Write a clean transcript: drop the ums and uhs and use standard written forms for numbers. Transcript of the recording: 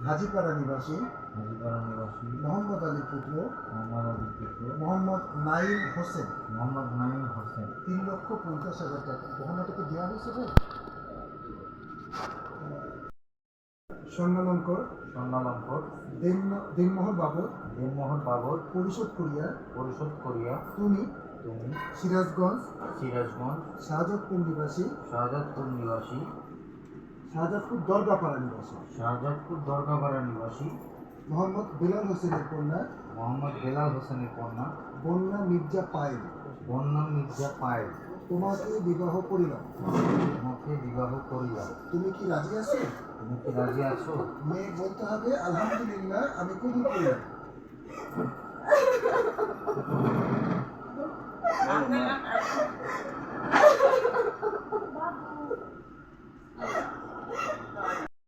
হাজীপাড়া নিবাসী মোহাম্মদ আলীর পুত্র মোহাম্মদ নাঈম হোসেন 3,50,000 টাকা। গহনাটাকে দেওয়া হয়েছে ভাই। স্বর্ণালঙ্কর দিনমোহর বাবদ পরিশোধ করিয়া তুমি সিরাজগঞ্জ শাহজাদপুর নিবাসী শাহজাদপুর দরগাপাড়া নিবাসী মোহাম্মদ বেলাল হোসেনের কন্যা বন্যা মির্জা পায়েল তোমাকে বিবাহ করিলাম। তুমি কি রাজি আছো? মেয়ে বলতে হবে আলহামদুলিল্লাহ, আমি কবুল করলাম।